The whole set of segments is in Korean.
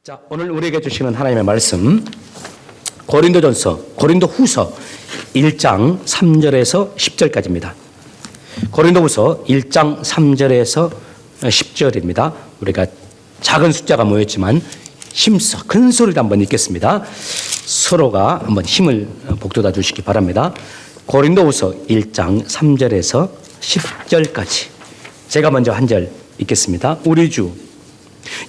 자, 오늘 우리에게 주시는 하나님의 말씀 고린도후서 1장 3절에서 10절까지입니다. 고린도후서 1장 3절에서 10절입니다. 우리가 작은 숫자가 모였지만 힘써 큰 소리로 한번 읽겠습니다. 서로가 한번 힘을 북돋아 주시기 바랍니다. 고린도후서 1장 3절에서 10절까지 제가 먼저 한 절 읽겠습니다. 우리 주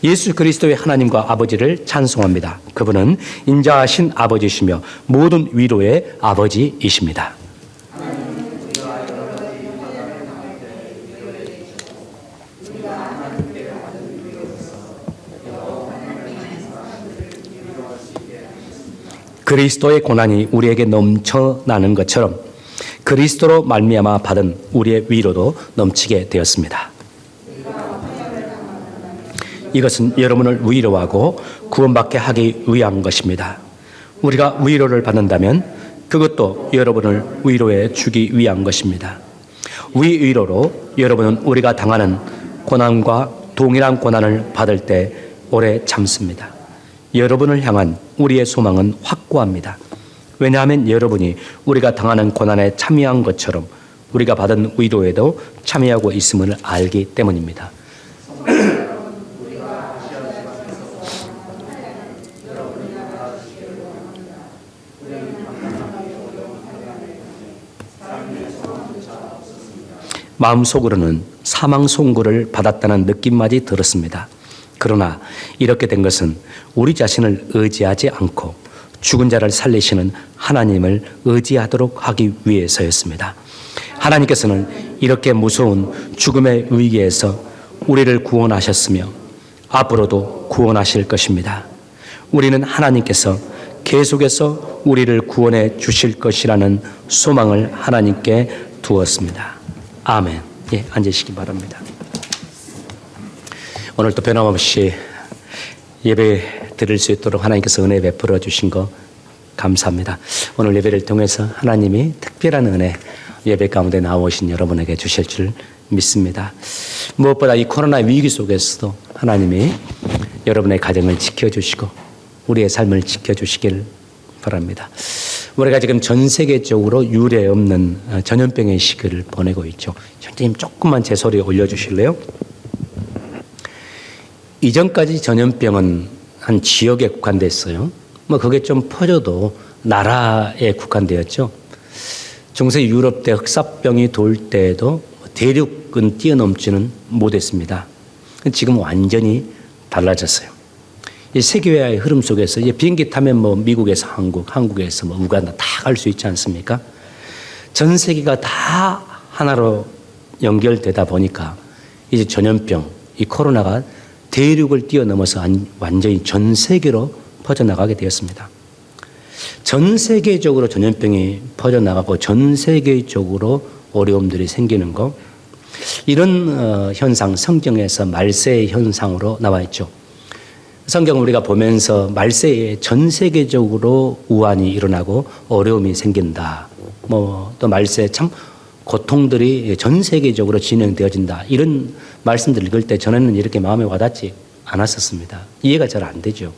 예수 그리스도의 하나님과 아버지를 찬송합니다. 그분은 인자하신 아버지시며 모든 위로의 아버지이십니다. 그리스도의 고난이 우리에게 넘쳐나는 것처럼 그리스도로 말미암아 받은 우리의 위로도 넘치게 되었습니다. 이것은 여러분을 위로하고 구원받게 하기 위한 것입니다. 우리가 위로를 받는다면 그것도 여러분을 위로해 주기 위한 것입니다. 위로로 여러분은 우리가 당하는 고난과 동일한 고난을 받을 때 오래 참습니다. 여러분을 향한 우리의 소망은 확고합니다. 왜냐하면 여러분이 우리가 당하는 고난에 참여한 것처럼 우리가 받은 위로에도 참여하고 있음을 알기 때문입니다. 마음속으로는 사망 선고를 받았다는 느낌마저 들었습니다. 그러나 이렇게 된 것은 우리 자신을 의지하지 않고 죽은 자를 살리시는 하나님을 의지하도록 하기 위해서였습니다. 하나님께서는 이렇게 무서운 죽음의 위기에서 우리를 구원하셨으며 앞으로도 구원하실 것입니다. 우리는 하나님께서 계속해서 우리를 구원해 주실 것이라는 소망을 하나님께 두었습니다. 아멘. 예, 앉으시기 바랍니다. 오늘도 변함없이 예배 드릴 수 있도록 하나님께서 은혜 베풀어 주신 거 감사합니다. 오늘 예배를 통해서 하나님이 특별한 은혜 예배 가운데 나오신 여러분에게 주실 줄 믿습니다. 무엇보다 이 코로나 위기 속에서도 하나님이 여러분의 가정을 지켜주시고 우리의 삶을 지켜주시길 바랍니다. 우리가 지금 전 세계적으로 유례 없는 전염병의 시기를 보내고 있죠. 현재님 조금만 제 소리 올려주실래요? 이전까지 전염병은 한 지역에 국한됐어요. 그게 좀 퍼져도 나라에 국한되었죠. 중세 유럽 때 흑사병이 돌 때에도 대륙은 뛰어넘지는 못했습니다. 지금 완전히 달라졌어요. 이 세계화의 흐름 속에서 이제 비행기 타면 미국에서 한국에서 우간다 다 갈 수 있지 않습니까? 전 세계가 다 하나로 연결되다 보니까 이제 전염병, 이 코로나가 대륙을 뛰어넘어서 완전히 전 세계로 퍼져나가게 되었습니다. 전 세계적으로 전염병이 퍼져나가고 전 세계적으로 어려움들이 생기는 거, 이런 현상 성경에서 말세의 현상으로 나와 있죠. 성경을 우리가 보면서 말세에 전 세계적으로 우환이 일어나고 어려움이 생긴다. 또 말세에 참 고통들이 전 세계적으로 진행되어진다. 이런 말씀들 읽을 때 전에는 이렇게 마음에 와닿지 않았었습니다. 이해가 잘 안 되죠.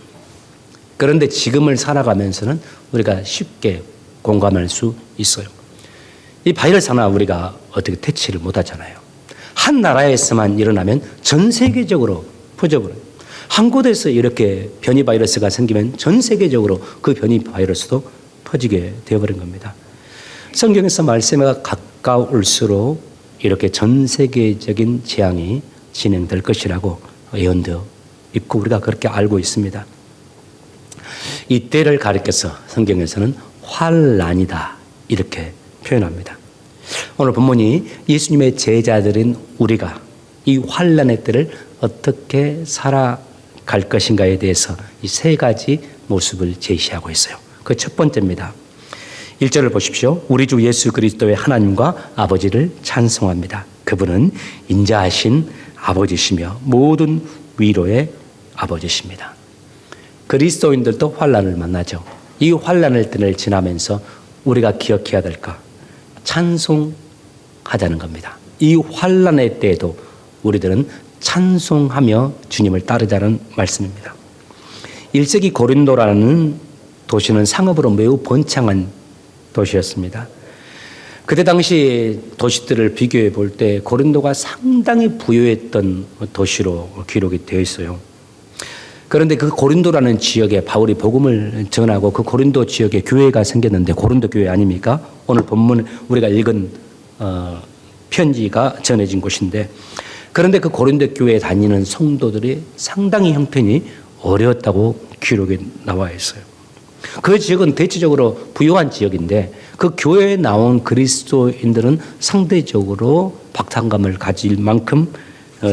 그런데 지금을 살아가면서는 우리가 쉽게 공감할 수 있어요. 이 바이러스 하나 우리가 어떻게 퇴치를 못 하잖아요. 한 나라에서만 일어나면 전 세계적으로 퍼져버려요. 한 곳에서 이렇게 변이 바이러스가 생기면 전 세계적으로 그 변이 바이러스도 퍼지게 되어버린 겁니다. 성경에서 말씀에 가까울수록 이렇게 전 세계적인 재앙이 진행될 것이라고 예언되어 있고 우리가 그렇게 알고 있습니다. 이 때를 가리켜서 성경에서는 환난이다 이렇게 표현합니다. 오늘 본문이 예수님의 제자들인 우리가 이 환난의 때를 어떻게 살아갈 것인가에 대해서 이 세 가지 모습을 제시하고 있어요. 그 첫 번째입니다. 1절을 보십시오. 우리 주 예수 그리스도의 하나님과 아버지를 찬송합니다. 그분은 인자하신 아버지시며 모든 위로의 아버지십니다. 그리스도인들도 환난을 만나죠. 이 환난의 때를 지나면서 우리가 기억해야 될까? 찬송하자는 겁니다. 이 환난의 때에도 우리들은 찬송하며 주님을 따르자는 말씀입니다. 1세기 고린도라는 도시는 상업으로 매우 번창한 도시였습니다. 그때 당시 도시들을 비교해 볼 때 고린도가 상당히 부유했던 도시로 기록이 되어 있어요. 그런데 그 고린도라는 지역에 바울이 복음을 전하고 그 고린도 지역에 교회가 생겼는데, 고린도 교회 아닙니까? 오늘 본문 우리가 읽은 편지가 전해진 곳인데, 그런데 그 고린도 교회에 다니는 성도들이 상당히 형편이 어려웠다고 기록에 나와 있어요. 그 지역은 대체적으로 부유한 지역인데 그 교회에 나온 그리스도인들은 상대적으로 박탈감을 가질 만큼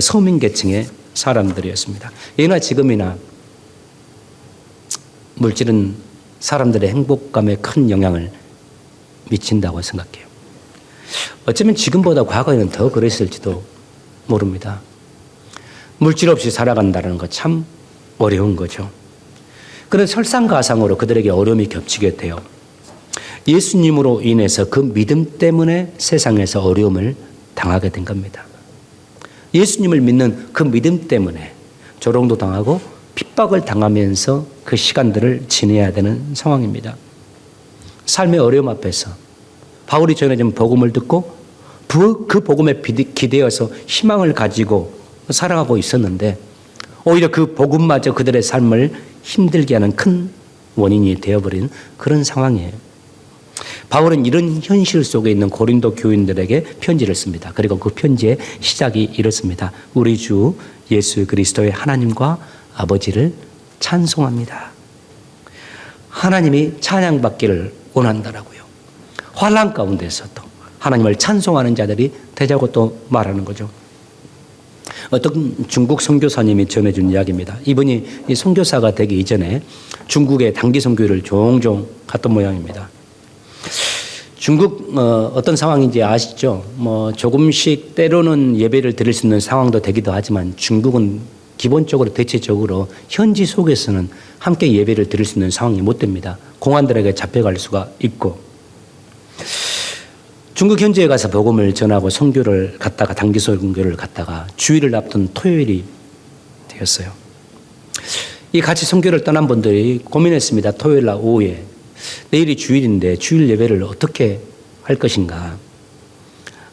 서민 계층의 사람들이었습니다. 예나 지금이나 물질은 사람들의 행복감에 큰 영향을 미친다고 생각해요. 어쩌면 지금보다 과거에는 더 그랬을지도 모릅니다. 물질 없이 살아간다는 거 참 어려운 거죠. 그런 설상가상으로 그들에게 어려움이 겹치게 돼요. 예수님으로 인해서 그 믿음 때문에 세상에서 어려움을 당하게 된 겁니다. 예수님을 믿는 그 믿음 때문에 조롱도 당하고 핍박을 당하면서 그 시간들을 지내야 되는 상황입니다. 삶의 어려움 앞에서 바울이 전해진 복음을 듣고 그 복음에 기대어서 희망을 가지고 살아가고 있었는데 오히려 그 복음마저 그들의 삶을 힘들게 하는 큰 원인이 되어버린 그런 상황이에요. 바울은 이런 현실 속에 있는 고린도 교인들에게 편지를 씁니다. 그리고 그 편지의 시작이 이렇습니다. 우리 주 예수 그리스도의 하나님과 아버지를 찬송합니다. 하나님이 찬양받기를 원한다라고요. 환난 가운데서도 하나님을 찬송하는 자들이 되자고 또 말하는 거죠. 어떤 중국 선교사님이 전해준 이야기입니다. 이분이 이 선교사가 되기 이전에 중국의 단기 선교를 종종 갔던 모양입니다. 중국 어떤 상황인지 아시죠? 조금씩 때로는 예배를 드릴 수 있는 상황도 되기도 하지만 중국은 기본적으로 대체적으로 현지 속에서는 함께 예배를 드릴 수 있는 상황이 못 됩니다. 공안들에게 잡혀갈 수가 있고, 중국 현지에 가서 복음을 전하고 선교를 갔다가 단기 선교를 갔다가 주일을 앞둔 토요일이 되었어요. 이 같이 선교를 떠난 분들이 고민했습니다. 토요일 날 오후에 내일이 주일인데 주일 예배를 어떻게 할 것인가.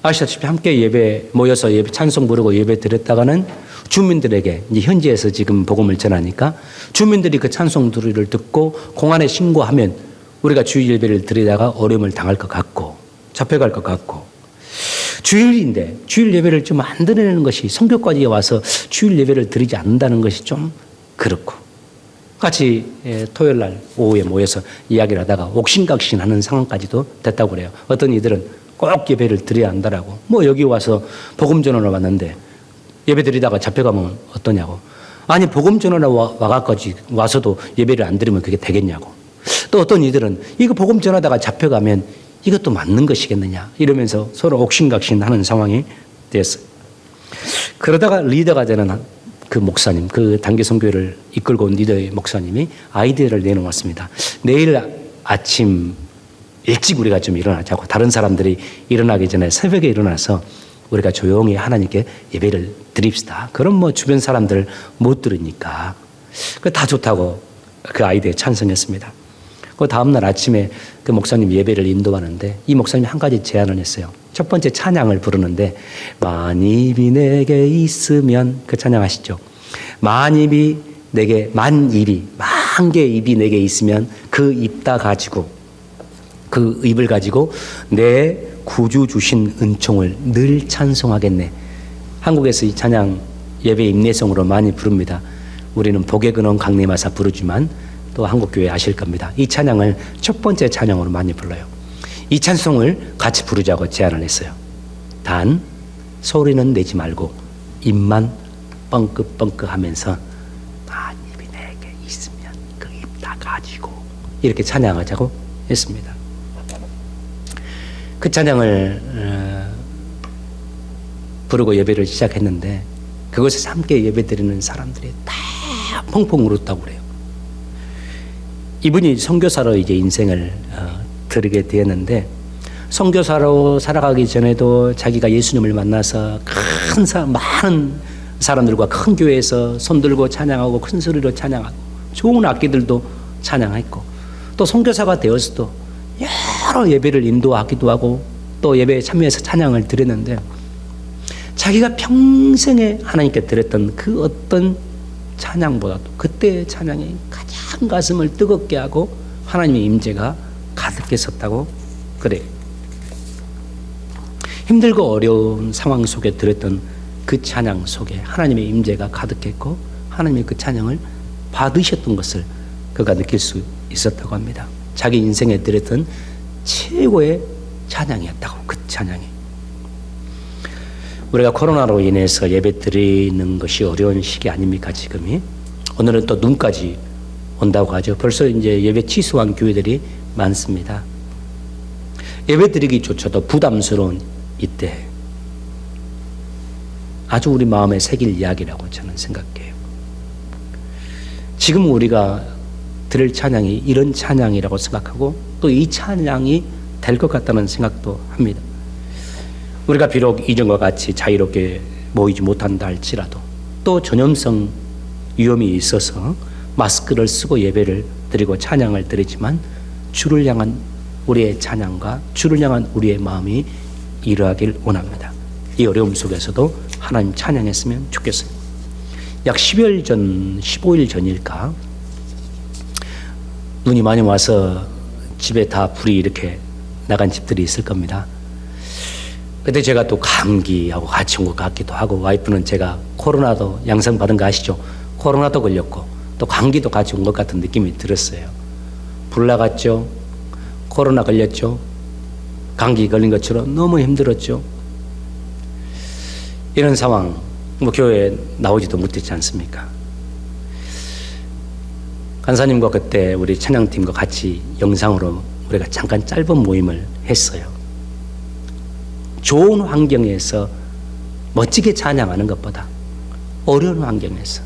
아시다시피 함께 예배 모여서 예배 찬송 부르고 예배 드렸다가는 주민들에게 이제 현지에서 지금 복음을 전하니까 주민들이 그 찬송 소리를 듣고 공안에 신고하면 우리가 주일 예배를 드리다가 어려움을 당할 것 같고 잡혀갈 것 같고, 주일인데 주일 예배를 좀 안 드리는 것이, 선교까지 와서 주일 예배를 드리지 않는다는 것이 좀 그렇고, 같이 토요일 날 오후에 모여서 이야기를 하다가 옥신각신하는 상황까지도 됐다고 그래요. 어떤 이들은 꼭 예배를 드려야 한다라고. 여기 와서 복음 전하러 왔는데 예배 드리다가 잡혀가면 어떠냐고. 아니 복음 전하러 와서도 예배를 안 드리면 그게 되겠냐고. 또 어떤 이들은 이거 복음 전하다가 잡혀가면 이것도 맞는 것이겠느냐 이러면서 서로 옥신각신하는 상황이 됐어요. 그러다가 리더가 되는 그 목사님, 그 단기 선교를 이끌고 온 리더의 목사님이 아이디어를 내놓았습니다. 내일 아침 일찍 우리가 좀 일어나자고. 다른 사람들이 일어나기 전에 새벽에 일어나서 우리가 조용히 하나님께 예배를 드립시다. 그럼 주변 사람들 못 들으니까. 다 좋다고 그 아이디어에 찬성했습니다. 그 다음날 아침에 그 목사님 예배를 인도하는데 이 목사님이 한 가지 제안을 했어요. 첫 번째 찬양을 부르는데 만입이 내게 있으면, 그 찬양 아시죠? 만입이 내게, 만 개의 입이 내게 있으면 그 입 다 가지고, 그 입을 가지고 내 구주 주신 은총을 늘 찬송하겠네. 한국에서 이 찬양 예배 임내성으로 많이 부릅니다. 우리는 복의 근원 강림하사 부르지만 또 한국교회 아실 겁니다. 이 찬양을 첫 번째 찬양으로 많이 불러요. 이 찬송을 같이 부르자고 제안을 했어요. 단 소리는 내지 말고 입만 뻥끗뻥끗 하면서 만입이 내게 있으면 그 입 다 가지고, 이렇게 찬양하자고 했습니다. 그 찬양을 부르고 예배를 시작했는데 그곳에서 함께 예배드리는 사람들이 다 펑펑 울었다고 그래요. 이분이 선교사로 이제 인생을 드리게 되었는데, 선교사로 살아가기 전에도 자기가 예수님을 만나서 많은 사람들과 큰 교회에서 손들고 찬양하고 큰 소리로 찬양하고 좋은 악기들도 찬양했고, 또 선교사가 되어서도 여러 예배를 인도하기도 하고 또 예배에 참여해서 찬양을 드렸는데, 자기가 평생에 하나님께 드렸던 그 어떤 찬양보다도 그때의 찬양이 가장 가슴을 뜨겁게 하고 하나님의 임재가 가득했었다고 그래요. 힘들고 어려운 상황 속에 드렸던 그 찬양 속에 하나님의 임재가 가득했고 하나님의 그 찬양을 받으셨던 것을 그가 느낄 수 있었다고 합니다. 자기 인생에 드렸던 최고의 찬양이었다고, 그 찬양이. 우리가 코로나로 인해서 예배 드리는 것이 어려운 시기 아닙니까, 지금이? 오늘은 또 눈까지 온다고 하죠. 벌써 이제 예배 취소한 교회들이 많습니다. 예배 드리기조차도 부담스러운 이때 아주 우리 마음에 새길 이야기라고 저는 생각해요. 지금 우리가 들을 찬양이 이런 찬양이라고 생각하고 또 이 찬양이 될 것 같다는 생각도 합니다. 우리가 비록 이전과 같이 자유롭게 모이지 못한다 할지라도 또 전염성 위험이 있어서 마스크를 쓰고 예배를 드리고 찬양을 드리지만 주를 향한 우리의 찬양과 주를 향한 우리의 마음이 이러하길 원합니다. 이 어려움 속에서도 하나님 찬양했으면 좋겠어요. 약 10일 전, 15일 전일까 눈이 많이 와서 집에 다 불이 이렇게 나간 집들이 있을 겁니다. 그때 제가 또 감기하고 같이 온 것 같기도 하고, 와이프는 제가 코로나도 양성 받은 거 아시죠? 코로나도 걸렸고 또 감기도 같이 온 것 같은 느낌이 들었어요. 불 나갔죠. 코로나 걸렸죠. 감기 걸린 것처럼 너무 힘들었죠. 이런 상황, 교회에 나오지도 못했지 않습니까? 간사님과 그때 우리 찬양팀과 같이 영상으로 우리가 잠깐 짧은 모임을 했어요. 좋은 환경에서 멋지게 찬양하는 것보다 어려운 환경에서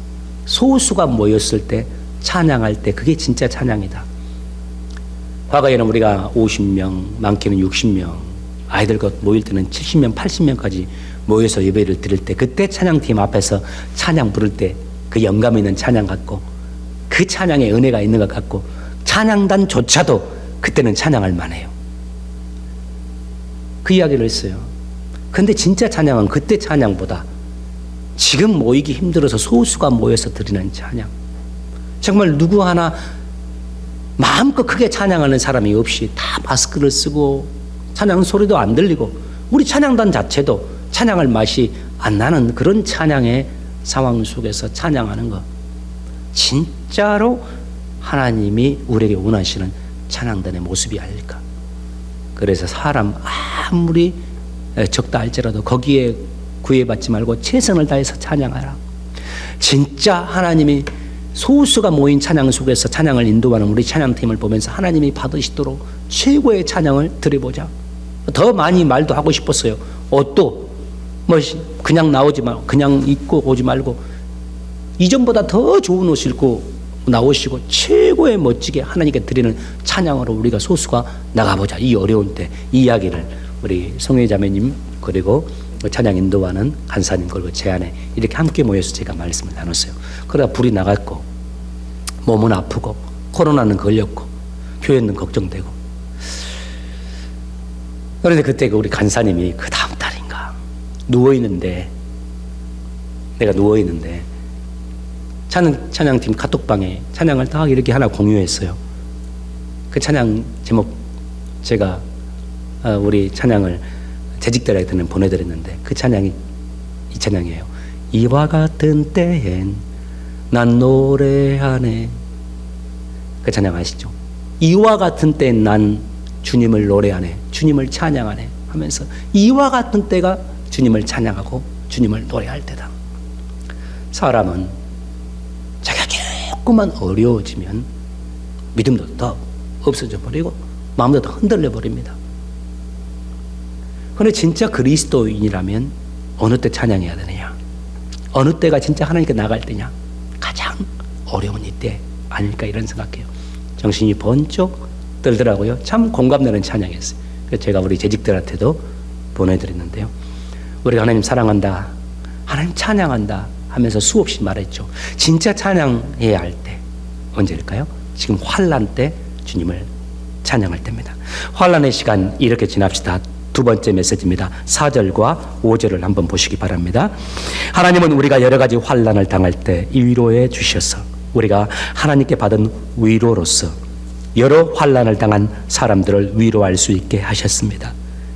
소수가 모였을 때 찬양할 때 그게 진짜 찬양이다. 과거에는 우리가 50명, 많게는 60명, 아이들 것 모일 때는 70명, 80명까지 모여서 예배를 드릴 때 그때 찬양팀 앞에서 찬양 부를 때 그 영감 있는 찬양 같고 그 찬양에 은혜가 있는 것 같고 찬양단조차도 그때는 찬양할 만해요. 그 이야기를 했어요. 근데 진짜 찬양은 그때 찬양보다 지금 모이기 힘들어서 소수가 모여서 드리는 찬양, 정말 누구 하나 마음껏 크게 찬양하는 사람이 없이 다 마스크를 쓰고 찬양 소리도 안 들리고 우리 찬양단 자체도 찬양할 맛이 안 나는 그런 찬양의 상황 속에서 찬양하는 것, 진짜로 하나님이 우리에게 원하시는 찬양단의 모습이 아닐까. 그래서 사람 아무리 적다 할지라도 거기에 구애받지 말고 최선을 다해서 찬양하라. 진짜 하나님이 소수가 모인 찬양 속에서 찬양을 인도하는 우리 찬양팀을 보면서 하나님이 받으시도록 최고의 찬양을 드려보자. 더 많이 말도 하고 싶었어요. 옷도 그냥 나오지 말고 그냥 입고 오지 말고 이전보다 더 좋은 옷 입고 나오시고 최고의 멋지게 하나님께 드리는 찬양으로 우리가 소수가 나가보자. 이 어려운 때 이 이야기를 우리 성회자매님 그리고 찬양 인도하는 간사님 그리고 제 안에 이렇게 함께 모여서 제가 말씀을 나눴어요. 그러다 불이 나갔고 몸은 아프고 코로나는 걸렸고 교회는 걱정되고, 그런데 그때 우리 간사님이 그 다음 달인가 내가 누워있는데 찬양팀 카톡방에 찬양을 딱 이렇게 하나 공유했어요. 그 찬양 제목 제가 우리 찬양을 재직들한테는 보내드렸는데 그 찬양이 이 찬양이에요. 이와 같은 때엔 난 노래하네. 그 찬양 아시죠? 이와 같은 때엔 난 주님을 노래하네, 주님을 찬양하네 하면서 이와 같은 때가 주님을 찬양하고 주님을 노래할 때다. 사람은 자기가 조금만 어려워지면 믿음도 더 없어져 버리고 마음도 더 흔들려 버립니다. 그런데 진짜 그리스도인이라면 어느 때 찬양해야 되느냐, 어느 때가 진짜 하나님께 나갈 때냐, 가장 어려운 이때 아닐까 이런 생각해요. 정신이 번쩍 들더라고요. 참 공감되는 찬양이었어요. 그래서 제가 우리 재직들한테도 보내드렸는데요. 우리가 하나님 사랑한다, 하나님 찬양한다 하면서 수없이 말했죠. 진짜 찬양해야 할 때, 언제일까요? 지금 환난 때 주님을 찬양할 때입니다. 환난의 시간 이렇게 지납시다. 두 번째 메시지입니다. 4절과 5절을 한번 보시기 바랍니다. 하나님은 우리가 여러 가지 환난을 당할 때 위로해 주셔서 우리가 하나님께 받은 위로로서 여러 환난을 당한 사람들을 위로할 수 있게 하셨습니다.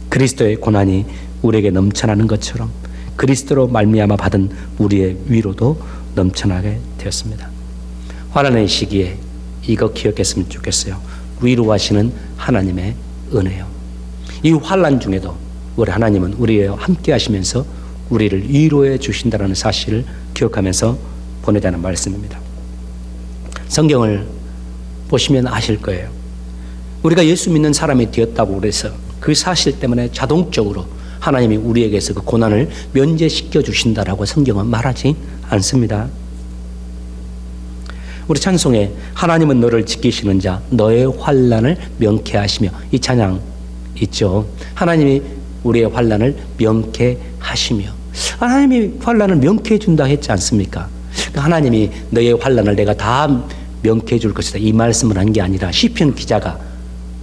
그리스도의 고난이 우리에게 넘쳐나는 것처럼 그리스도로 말미암아 받은 우리의 위로도 넘쳐나게 되었습니다. 환난의 시기에 이거 기억했으면 좋겠어요. 위로하시는 하나님의 은혜요. 이 환난 중에도 우리 하나님은 우리와 함께 하시면서 우리를 위로해 주신다는 사실을 기억하면서 보내자는 말씀입니다. 성경을 보시면 아실 거예요. 우리가 예수 믿는 사람이 되었다고 그래서 그 사실 때문에 자동적으로 하나님이 우리에게서 그 고난을 면제시켜 주신다라고 성경은 말하지 않습니다. 우리 찬송에 하나님은 너를 지키시는 자 너의 환난을 명쾌하시며 이 찬양 있죠. 하나님이 우리의 환난을 명쾌하시며 하나님이 환난을 명쾌해 준다 했지 않습니까? 하나님이 너의 환난을 내가 다 명쾌해 줄 것이다 이 말씀을 한 게 아니라 시편 기자가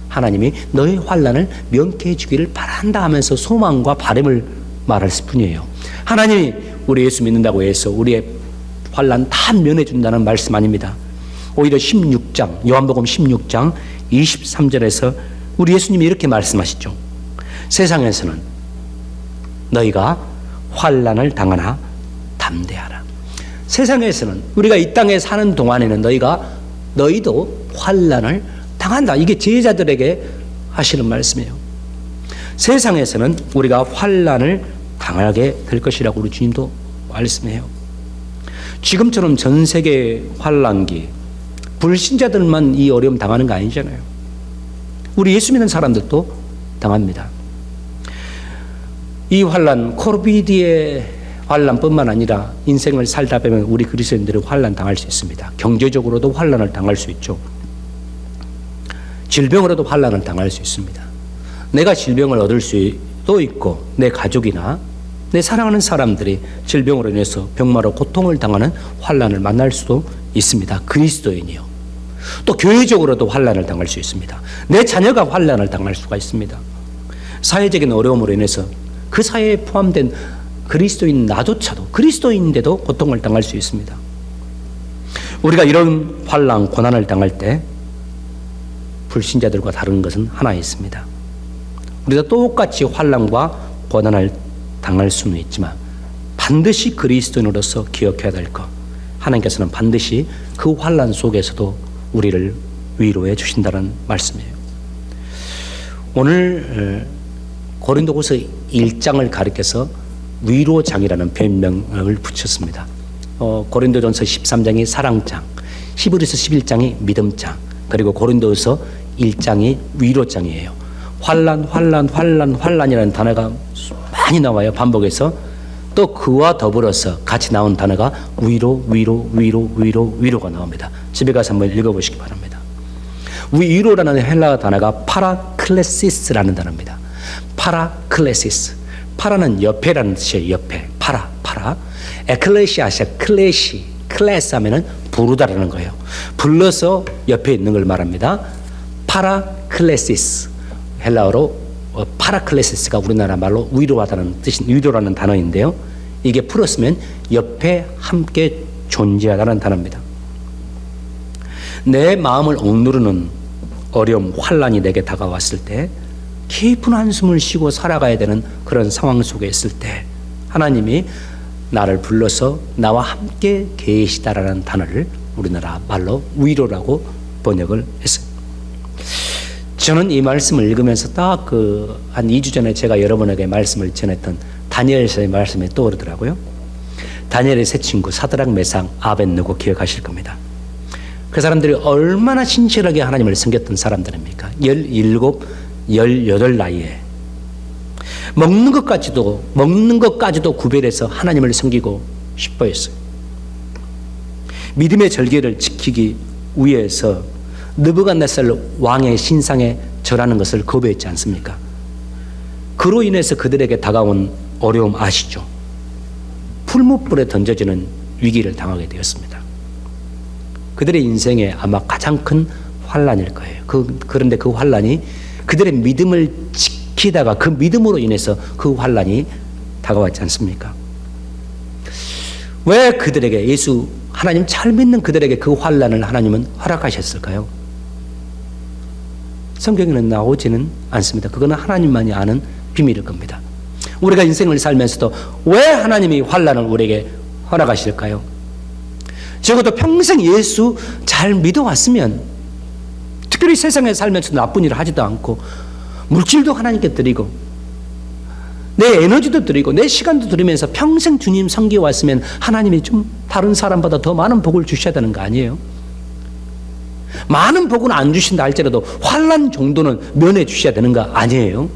하나님이 너의 환난을 명쾌해 주기를 바란다 하면서 소망과 바람을 말할 뿐이에요. 하나님이 우리 예수 믿는다고 해서 우리의 환난 다 면해 준다는 말씀 아닙니다. 오히려 16장 요한복음 16장 23절에서 우리 예수님이 이렇게 말씀하시죠. 세상에서는 너희가 환난을 당하나 담대하라. 세상에서는 우리가 이 땅에 사는 동안에는 너희도 환난을 당한다. 이게 제자들에게 하시는 말씀이에요. 세상에서는 우리가 환난을 당하게 될 것이라고 우리 주님도 말씀해요. 지금처럼 전 세계 환난기 불신자들만 이 어려움 당하는 거 아니잖아요. 우리 예수 믿는 사람들도 당합니다. 이 환난 코비드의 환난뿐만 아니라 인생을 살다 보면 우리 그리스도인들이 환난 당할 수 있습니다. 경제적으로도 환난을 당할 수 있죠. 질병으로도 환난을 당할 수 있습니다. 내가 질병을 얻을 수도 있고 내 가족이나 내 사랑하는 사람들이 질병으로 인해서 병마로 고통을 당하는 환난을 만날 수도 있습니다. 그리스도인이요. 또 교회적으로도 환난을 당할 수 있습니다. 내 자녀가 환난을 당할 수가 있습니다. 사회적인 어려움으로 인해서 그 사회에 포함된 그리스도인 나조차도 그리스도인인데도 고통을 당할 수 있습니다. 우리가 이런 환난, 고난을 당할 때 불신자들과 다른 것은 하나 있습니다. 우리가 똑같이 환난과 고난을 당할 수는 있지만 반드시 그리스도인으로서 기억해야 될 것, 하나님께서는 반드시 그 환난 속에서도 우리를 위로해 주신다는 말씀이에요. 오늘 고린도후서 1장을 가리켜서 위로장이라는 별명을 붙였습니다. 고린도전서 13장이 사랑장, 히브리서 11장이 믿음장, 그리고 고린도후서 1장이 위로장이에요. 환난이라는 단어가 많이 나와요. 반복해서. 또 그와 더불어서 같이 나온 단어가 위로가 나옵니다. 집에 가서 한번 읽어보시기 바랍니다. 위로라는 헬라어 단어가 파라클레시스라는 단어입니다. 파라클레시스. 파라는 옆에라는 뜻이에요. 옆에. 파라. 에클레시아시아 클래스 하면은 부르다라는 거예요. 불러서 옆에 있는 걸 말합니다. 파라클레시스. 헬라어로 파라클레시스가 우리나라 말로 위로하다는 뜻인 위로라는 단어인데요. 이게 풀었으면 옆에 함께 존재하다는 단어입니다. 내 마음을 억누르는 어려움, 환난이 내게 다가왔을 때 깊은 한숨을 쉬고 살아가야 되는 그런 상황 속에 있을 때 하나님이 나를 불러서 나와 함께 계시다라는 단어를 우리나라 말로 위로라고 번역을 했어요. 저는 이 말씀을 읽으면서 딱 한 2주 전에 제가 여러분에게 말씀을 전했던 다니엘서의 말씀이 떠오르더라고요. 다니엘의 세 친구 사드락, 메상, 아벳느고 기억하실 겁니다. 그 사람들이 얼마나 신실하게 하나님을 섬겼던 사람들입니까? 17, 18 나이에 먹는 것까지도 구별해서 하나님을 섬기고 싶어 했어요. 믿음의 절개를 지키기 위해서 느부갓네살 왕의 신상에 절하는 것을 거부했지 않습니까? 그로 인해서 그들에게 다가온 어려움 아시죠? 풀무불에 던져지는 위기를 당하게 되었습니다. 그들의 인생에 아마 가장 큰 환난일 거예요. 그런데 그 환난이 그들의 믿음을 지키다가 그 믿음으로 인해서 그 환난이 다가왔지 않습니까? 왜 그들에게 하나님 잘 믿는 그들에게 그 환난을 하나님은 허락하셨을까요? 성경에는 나오지는 않습니다. 그거는 하나님만이 아는 비밀일 겁니다. 우리가 인생을 살면서도 왜 하나님이 환난을 우리에게 허락하실까요? 적어도 평생 예수 잘 믿어왔으면, 특별히 세상에 살면서 나쁜 일을 하지도 않고 물질도 하나님께 드리고 내 에너지도 드리고 내 시간도 드리면서 평생 주님 섬겨왔으면 하나님이 좀 다른 사람보다 더 많은 복을 주셔야 되는 거 아니에요? 많은 복은 안 주신다 할지라도 환난 정도는 면해 주셔야 되는 거 아니에요?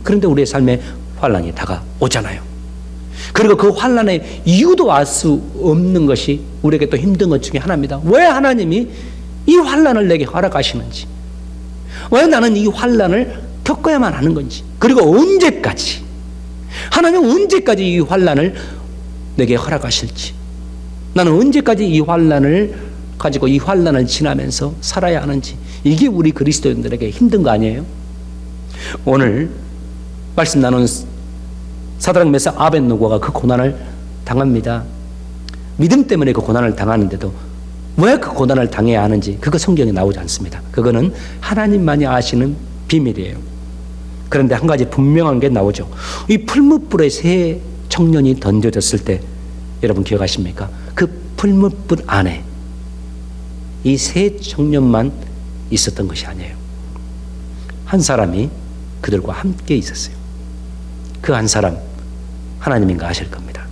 그런데 우리의 삶에 환난이 다가오잖아요. 그리고 그 환난의 이유도 알 수 없는 것이 우리에게 또 힘든 것 중에 하나입니다. 왜 하나님이 이 환난을 내게 허락하시는지, 왜 나는 이 환난을 겪어야만 하는 건지, 그리고 언제까지, 하나님은 언제까지 이 환난을 내게 허락하실지, 나는 언제까지 이 환난을 가지고 이 환난을 지나면서 살아야 하는지, 이게 우리 그리스도인들에게 힘든 거 아니에요? 오늘 말씀 나눈 사드락 메삭 아벳노고가 그 고난을 당합니다. 믿음 때문에 그 고난을 당하는데도 왜 그 고난을 당해야 하는지 그거 성경에 나오지 않습니다. 그거는 하나님만이 아시는 비밀이에요. 그런데 한 가지 분명한 게 나오죠. 이 풀무불에 세 청년이 던져졌을 때 여러분 기억하십니까? 그 풀무불 안에 이 세 청년만 있었던 것이 아니에요. 한 사람이 그들과 함께 있었어요. 그 한 사람 하나님인가 아실 겁니다.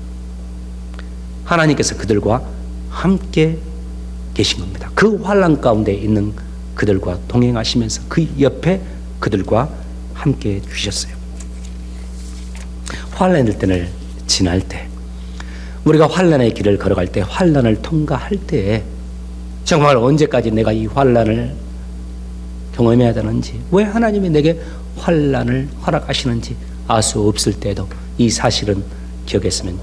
하나님께서 그들과 함께 계신 겁니다. 그 환난 가운데 있는 그들과 동행하시면서 그 옆에 그들과 함께 주셨어요. 환난의 때를 지날 때, 우리가 환난의 길을 걸어갈 때, 환난을 통과할 때 정말 언제까지 내가 이 환난을 경험해야 되는지, 왜 하나님이 내게 환난을 허락하시는지 알 수 없을 때도 이 사실은 기억했으면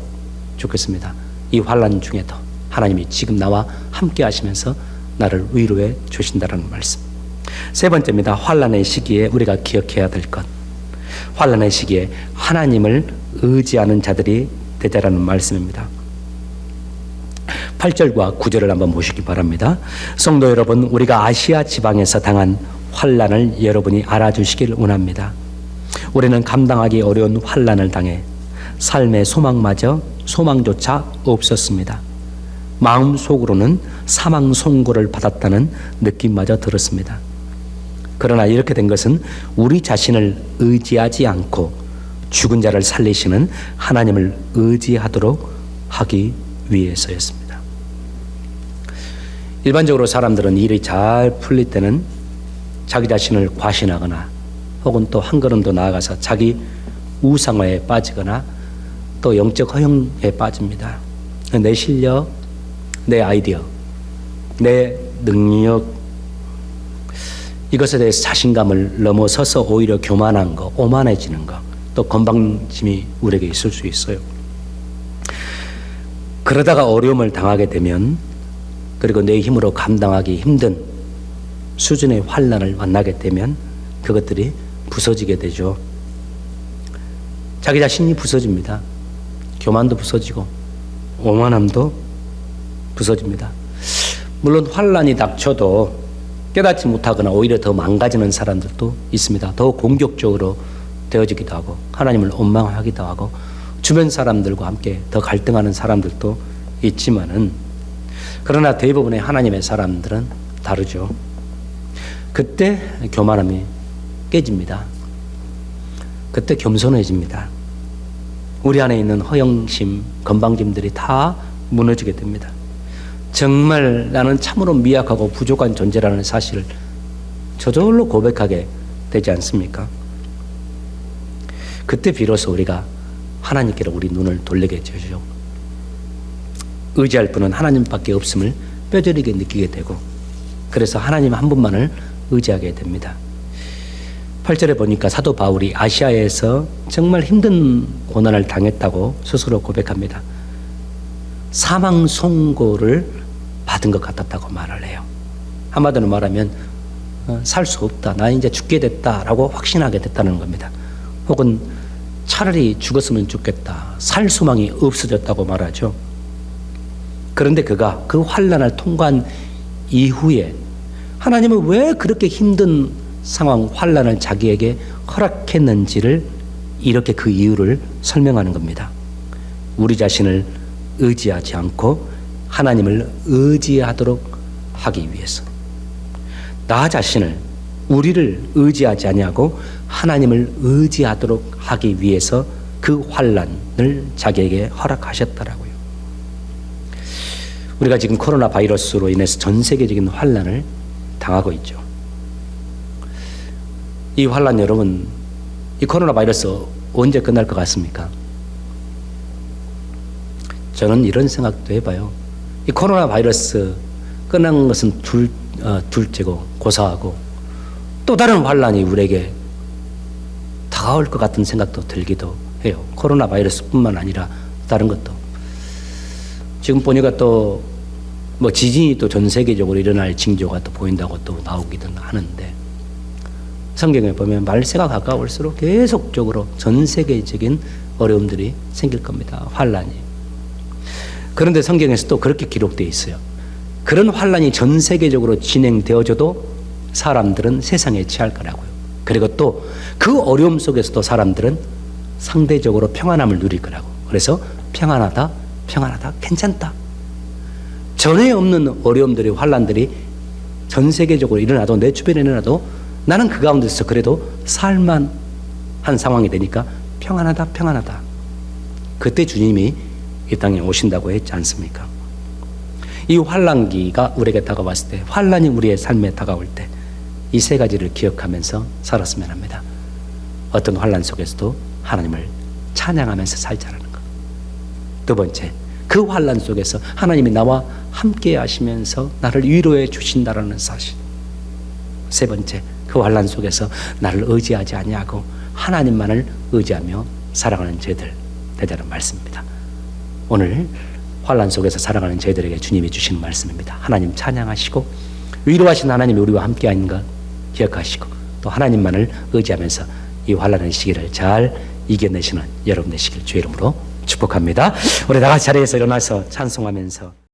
좋겠습니다. 이 환난 중에도 하나님이 지금 나와 함께 하시면서 나를 위로해 주신다는 말씀. 세 번째입니다. 환난의 시기에 우리가 기억해야 될 것. 환난의 시기에 하나님을 의지하는 자들이 되자라는 말씀입니다. 8절과 9절을 한번 보시기 바랍니다. 성도 여러분, 우리가 아시아 지방에서 당한 환난을 여러분이 알아주시길 원합니다. 우리는 감당하기 어려운 환난을 당해 삶의 소망조차 없었습니다. 마음속으로는 사망 선고를 받았다는 느낌마저 들었습니다. 그러나 이렇게 된 것은 우리 자신을 의지하지 않고 죽은 자를 살리시는 하나님을 의지하도록 하기 위해서였습니다. 일반적으로 사람들은 일이 잘 풀릴 때는 자기 자신을 과신하거나 혹은 또 한 걸음 더 나아가서 자기 우상화에 빠지거나 또 영적 허영에 빠집니다. 내 실력, 내 아이디어, 내 능력, 이것에 대해서 자신감을 넘어서서 오히려 교만한 거, 오만해지는 거, 또 건방짐이 우리에게 있을 수 있어요. 그러다가 어려움을 당하게 되면, 그리고 내 힘으로 감당하기 힘든 수준의 환난을 만나게 되면 그것들이 부서지게 되죠. 자기 자신이 부서집니다. 교만도 부서지고 오만함도 부서집니다. 물론 환난이 닥쳐도 깨닫지 못하거나 오히려 더 망가지는 사람들도 있습니다. 더 공격적으로 되어지기도 하고 하나님을 원망하기도 하고 주변 사람들과 함께 더 갈등하는 사람들도 있지만은, 그러나 대부분의 하나님의 사람들은 다르죠. 그때 교만함이 깨집니다. 그때 겸손해집니다. 우리 안에 있는 허영심, 건방짐들이 다 무너지게 됩니다. 정말 나는 참으로 미약하고 부족한 존재라는 사실을 저절로 고백하게 되지 않습니까? 그때 비로소 우리가 하나님께로 우리 눈을 돌리게 되죠. 의지할 분은 하나님밖에 없음을 뼈저리게 느끼게 되고, 그래서 하나님 한 분만을 의지하게 됩니다. 8절에 보니까 사도 바울이 아시아에서 정말 힘든 고난을 당했다고 스스로 고백합니다. 사망 선고를 받은 것 같았다고 말을 해요. 한마디로 말하면 살 수 없다. 나 이제 죽게 됐다라고 확신하게 됐다는 겁니다. 혹은 차라리 죽었으면 좋겠다. 살 소망이 없어졌다고 말하죠. 그런데 그가 그 환난을 통과한 이후에 하나님은 왜 그렇게 힘든 상황, 환난을 자기에게 허락했는지를 이렇게 그 이유를 설명하는 겁니다. 우리 자신을 의지하지 않고 하나님을 의지하도록 하기 위해서. 나 자신을, 우리를 의지하지 아니하고 하나님을 의지하도록 하기 위해서 그 환난을 자기에게 허락하셨더라고요. 우리가 지금 코로나 바이러스로 인해서 전 세계적인 환난을 당하고 있죠. 이 환난 여러분, 이 코로나 바이러스 언제 끝날 것 같습니까? 저는 이런 생각도 해봐요. 이 코로나 바이러스 끝난 것은 둘째고 고사하고 또 다른 환난이 우리에게 다가올 것 같은 생각도 들기도 해요. 코로나 바이러스뿐만 아니라 다른 것도. 지금 보니까 또 뭐 지진이 또 전 세계적으로 일어날 징조가 또 보인다고 또 나오기도 하는데, 성경에 보면 말세가 가까울수록 계속적으로 전 세계적인 어려움들이 생길 겁니다. 환난이. 그런데 성경에서 또 그렇게 기록되어 있어요. 그런 환난이 전 세계적으로 진행되어져도 사람들은 세상에 취할 거라고요. 그리고 또 그 어려움 속에서도 사람들은 상대적으로 평안함을 누릴 거라고. 그래서 평안하다, 괜찮다. 전에 없는 어려움들이, 환난들이 전 세계적으로 일어나도, 내 주변에 일어나도 나는 그 가운데서 그래도 살만한 상황이 되니까 평안하다. 그때 주님이 이 땅에 오신다고 했지 않습니까? 이 환난기가 우리에게 다가왔을 때, 환난이 우리의 삶에 다가올 때 이 세 가지를 기억하면서 살았으면 합니다. 어떤 환난 속에서도 하나님을 찬양하면서 살자라는 것. 두 번째, 그 환난 속에서 하나님이 나와 함께 하시면서 나를 위로해 주신다라는 사실. 세 번째, 그 환난 속에서 나를 의지하지 아니하고 하나님만을 의지하며 살아가는 저희들 되자는 말씀입니다. 오늘 환난 속에서 살아가는 저희들에게 주님이 주시는 말씀입니다. 하나님 찬양하시고 위로하신 하나님이 우리와 함께하는 것 기억하시고 또 하나님만을 의지하면서 이 환난의 시기를 잘 이겨내시는 여러분 되시길 주의 이름으로 축복합니다. 우리 다 같이 자리에서 일어나서 찬송하면서